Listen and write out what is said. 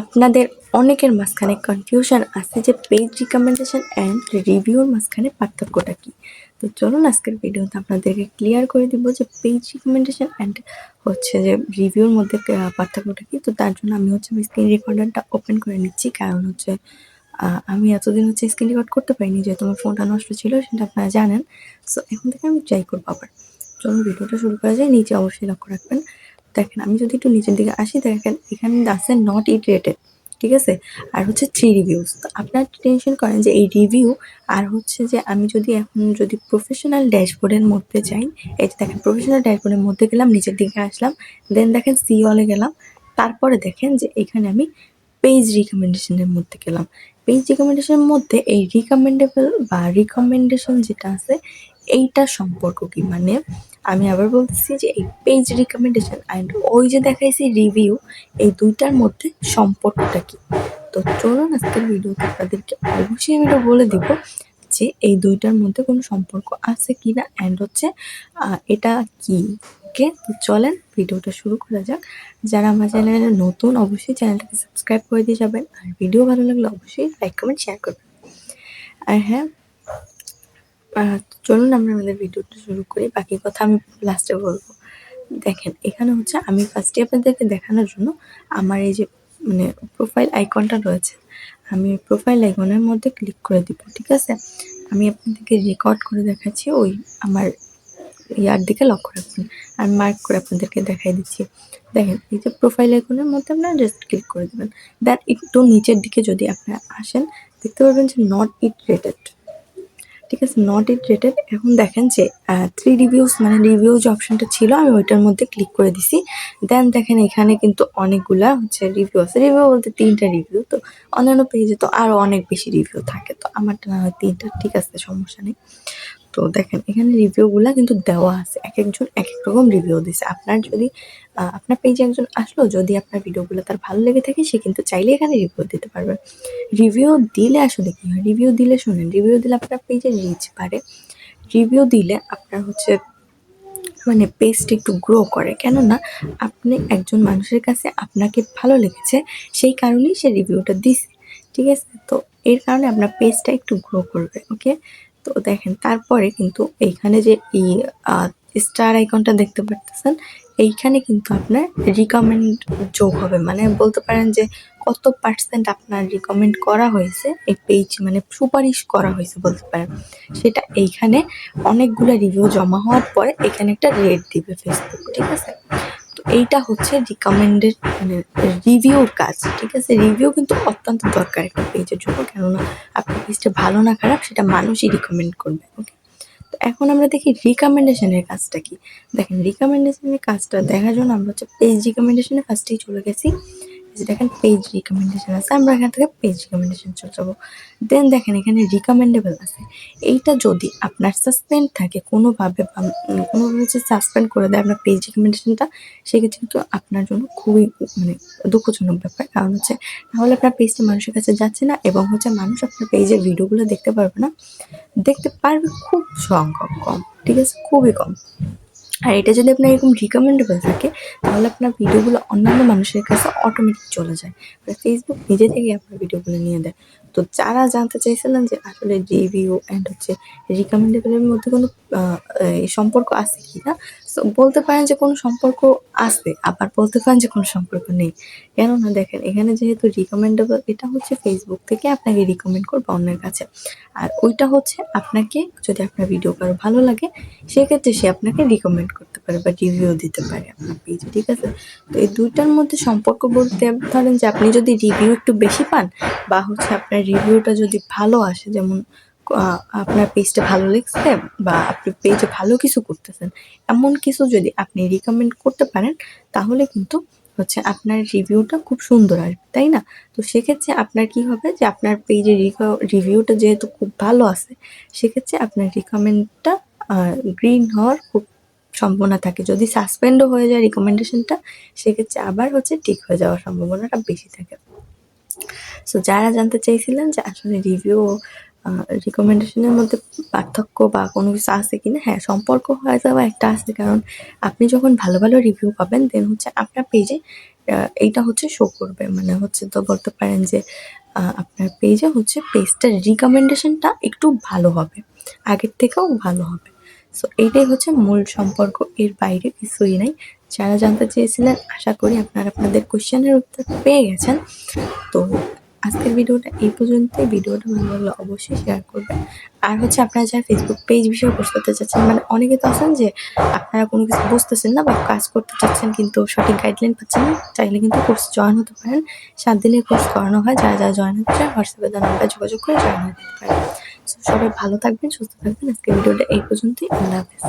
আপনাদের অনেকের মাঝখানে কনফিউশন আছে যে পেজ রিকমেন্ডেশন অ্যান্ড রিভিউর মাঝখানে পার্থক্যটা কি। তো চলুন আজকের ভিডিওতে আপনাদেরকে ক্লিয়ার করে দিব যে পেজ রিকমেন্ডেশন অ্যান্ড হচ্ছে যে রিভিউর মধ্যে পার্থক্যটা কি। তো তার জন্য আমি স্ক্রিন রেকর্ডারটা ওপেন করে নিচ্ছি, কারণ আমি এতদিন স্ক্রিন রেকর্ড করতে পারিনি, যেহেতু আমার ফোনটা নষ্ট ছিল, সেটা আপনারা জানেন। সো এখন থেকে আমি ট্রাই করবো আবার। চলুন ভিডিওটা শুরু করা যায়। নিচে অবশ্যই লক্ষ্য রাখবেন। দেখেন, আমি যদি একটু নিচের দিকে আসি, দেখেন এখানে আছে নট ইট রেটেড, ঠিক আছে, আর 3 রিভিউস। তো আপনারা টেনশন করেন যে এই রিভিউ আর যে আমি যদি প্রফেশনাল ড্যাশবোর্ডের মধ্যে যাই, এই যে দেখেন প্রফেশনাল ড্যাশবোর্ডের মধ্যে গেলাম, নিচের দিকে আসলাম, দেন দেখেন সি অলে গেলাম, তারপরে দেখেন যে এখানে আমি পেজ রিকমেন্ডেশনের মধ্যে গেলাম। পেজ রিকমেন্ডেশনের মধ্যে এই রিকমেন্ডেবল বা রিকমেন্ডেশন যেটা আছে, এইটা সম্পর্ক কি, মানে আমি আবার বলতেছি যে এই পেজ রিকমেন্ডেশন অ্যান্ড ওই যে দেখাইছি রিভিউ, এই দুইটার মধ্যে সম্পর্কটা কি। তো চলুন আজকের ভিডিওতে আপনাদেরকে অবশ্যই আমি এটা বলে দিব যে এই দুইটার মধ্যে কোনো সম্পর্ক আছে কি না, অ্যান্ড এটা কি। ওকে, তো চলেন ভিডিওটা শুরু করা যাক। যারা আমার চ্যানেলে নতুন, অবশ্যই চ্যানেলটাকে সাবস্ক্রাইব করে দিয়ে যাবেন, আর ভিডিও ভালো লাগলে অবশ্যই লাইক কমেন্ট শেয়ার করবেন। আর হ্যাঁ, চলুন আমরা আমাদের ভিডিওটা শুরু করি, বাকি কথা আমি লাস্টে বলবো। দেখেন এখানে আমি ফার্স্টে আপনাদেরকে দেখানোর জন্য আমার এই যে প্রোফাইল আইকনটা রয়েছে, আমি প্রোফাইল আইকনের মধ্যে ক্লিক করে দিব, ঠিক আছে। আমি আপনাদেরকে রেকর্ড করে দেখাচ্ছি, ওই আমার ইয়ার দিকে লক্ষ্য রাখবেন, আমি মার্ক করে আপনাদেরকে দেখাই দিচ্ছি। দেখেন এই যে প্রোফাইল আইকনের মধ্যে আপনারা জাস্ট ক্লিক করে দেবেন, দেন একটু নিচের দিকে যদি আপনারা আসেন, দেখতে পারবেন যে নট ইট রেটেড, ঠিক আছে, নট ইট রেটেড। এখন দেখেন যে 3 রিভিউস, মানে রিভিউ যে অপশনটা ছিল, আমি ওইটার মধ্যে ক্লিক করে দিছি। দেন দেখেন এখানে কিন্তু অনেকগুলা রিভিউ আছে। রিভিউ বলতে 3টা রিভিউ, তো অন্যান্য পেজে তো আরও অনেক বেশি রিভিউ থাকে, তো আমারটা না হয় 3টা, ঠিক আছে, সমস্যা নেই। তো দেখেন এখানে রিভিউগুলা কিন্তু দেওয়া আছে, এক একজন এক এক রকম রিভিউ দিছে। আপনার যদি আপনার পেজে একজন আসলো, যদি আপনার ভিডিওগুলো তার ভালো লেগে থাকে, সে কিন্তু চাইলে এখানে রিভিউ দিতে পারবে। রিভিউ দিলে আসলে কি হয়, রিভিউ দিলে শুনেন, রিভিউ দিলে আপনার পেজে রিচ বাড়ে। রিভিউ দিলে আপনার পেজটা একটু গ্রো করে, কেননা আপনি একজন মানুষের কাছে আপনাকে ভালো লেগেছে, সেই কারণেই সে রিভিউটা দিছে, ঠিক আছে। তো এর কারণে আপনার পেজটা একটু গ্রো করবে। ওকে, তো দেখেন তারপরে কিন্তু এইখানে যে এই স্টার আইকনটা দেখতে পারতেছেন, এইখানে কিন্তু আপনার রিকমেন্ড যোগ হবে, মানে বলতে পারেন যে কত পার্সেন্ট আপনার রিকমেন্ড করা হয়েছে, এই পেজ সুপারিশ করা হয়েছে বলতে পারেন, সেটা এইখানে অনেকগুলো রিভিউ জমা হওয়ার পরে এখানে একটা রেট দিবে ফেসবুক, ঠিক আছে। তো এইটা রিকমেন্ডেড রিভিউর কাজ, ঠিক আছে। রিভিউ কিন্তু অত্যন্ত দরকার একটা পেজের জন্য, কেননা আপনার পেজটা ভালো না খারাপ সেটা মানুষই রিকমেন্ড করবে। ওকে, তো এখন আমরা দেখি রিকমেন্ডেশনের কাজটা কি। দেখেন রিকমেন্ডেশনের কাজটা দেখার জন্য আমরা পেজ রিকমেন্ডেশনে ফার্স্টেই চলে গেছি। দেখেন পেজ রিকমেন্ডেশন আছে, আমরা এখান থেকে পেজ রিকমেন্ডেশন চলে যাবো। দেন দেখেন এখানে রিকমেন্ডেবল আছে, এইটা যদি আপনার সাসপেন্ড থাকে কোনোভাবে বা কোনোভাবে সাসপেন্ড করে দেয় আপনার পেজ রিকমেন্ডেশনটা, সেক্ষেত্রে কিন্তু আপনার জন্য খুবই দুঃখজনক ব্যাপার, কারণ তাহলে আপনার পেজটা মানুষের কাছে যাচ্ছে না, এবং মানুষ আপনার পেজের ভিডিওগুলো দেখতে পারবে না, দেখতে পারবে খুব সংখ্যক কম, ঠিক আছে, খুবই কম। আর এটা যদি আপনার এরকম রিকমেন্ডেবল থাকে, তাহলে আপনার ভিডিওগুলো অন্যান্য মানুষের কাছে অটোমেটিক চলে যায়, ফেসবুক নিজে থেকে আপনার ভিডিওগুলো নিয়ে দেয়। তো যারা জানতে চাইছিলেন যে আসলে রিভিউ অ্যান্ড রিকমেন্ডেবলের মধ্যে কোনো সম্পর্ক আছে কি না, সো বলতে পারেন যে কোনো সম্পর্ক আছে, আবার বলতে পারেন যে কোনো সম্পর্ক নেই। কেননা দেখেন এখানে যেহেতু রিকমেন্ডেবল, এটা ফেসবুক থেকে আপনাকে রিকমেন্ড করবে অন্যের কাছে, আর ওইটা আপনাকে, যদি আপনার ভিডিও কারো ভালো লাগে, সেক্ষেত্রে সে আপনাকে রিকমেন্ড করতে পারে বা রিভিউ দিতে পারে আপনার পেজে, ঠিক আছে। তো এই দুইটার মধ্যে সম্পর্ক বলতে ধরেন যে আপনি যদি রিভিউ একটু বেশি পান, বা আপনার রিভিউটা যদি ভালো আসে, যেমন আপনার পেজটা ভালো লেগেছে, বা আপনি পেজে ভালো কিছু করতেছেন, এমন কিছু যদি আপনি রিকমেন্ড করতে পারেন, তাহলে কিন্তু আপনার রিভিউটা খুব সুন্দর আসবে, তাই না? তো সেক্ষেত্রে আপনার কি হবে, যে আপনার পেজের রিভিউটা যেহেতু খুব ভালো আছে, সেক্ষেত্রে আপনার রিকমেন্ডটা গ্রিন হওয়ার খুব সম্ভাবনা থাকে। যদি সাসপেন্ডও হয়ে যায় রিকমেন্ডেশনটা, সেক্ষেত্রে আবার ঠিক হয়ে যাওয়ার সম্ভাবনাটা বেশি থাকে। সো যারা জানতে চাইছিলেন যে আসলে রিভিউ রিকমেন্ডেশনের মধ্যে পার্থক্য বা কোনো কিছু আছে কিনা, হ্যাঁ, সম্পর্ক হয়ে যাওয়া একটা আছে, কারণ আপনি যখন ভালো ভালো রিভিউ পাবেন, দেন আপনার পেজে এইটা হচ্ছে শো করবে, মানে হচ্ছে তো বলতে পারেন যে আপনার পেজে হচ্ছে পেজটার রিকমেন্ডেশনটা একটু ভালো হবে, আগের থেকেও ভালো হবে। সো এইটাই হচ্ছে মূল সম্পর্ক, এর বাইরে কিছুই নাই। যারা জানতে চেয়েছিলেন আশা করি আপনারা আপনাদের কোয়েশ্চেনের উত্তর পেয়ে গেছেন। তো আজকের ভিডিওটা এই পর্যন্তই। ভিডিওটা ভালো লাগলে অবশ্যই শেয়ার করবেন। আর হচ্ছে আপনারা যারা ফেসবুক পেজ বিষয়ে কোর্স করতে চাচ্ছেন, মানে অনেকে তো আছেন যে আপনারা কোনো কিছু বুঝতেছেন না বা কাজ করতে চাচ্ছেন কিন্তু সঠিক গাইডলাইন পাচ্ছেন না, চাইলে কিন্তু কোর্স জয়েন হতে পারেন। 7 দিনের কোর্স করানো হয়, যারা যারা জয়েন হতে চান হোয়াটসঅ্যাপে দেওয়া নাম্বারে যোগাযোগ করে জয়েন হতে পারেন। সো সবাই ভালো থাকবেন, সুস্থ থাকবেন। আজকের ভিডিওটা এই পর্যন্তই। আল্লাহ হাফেজ।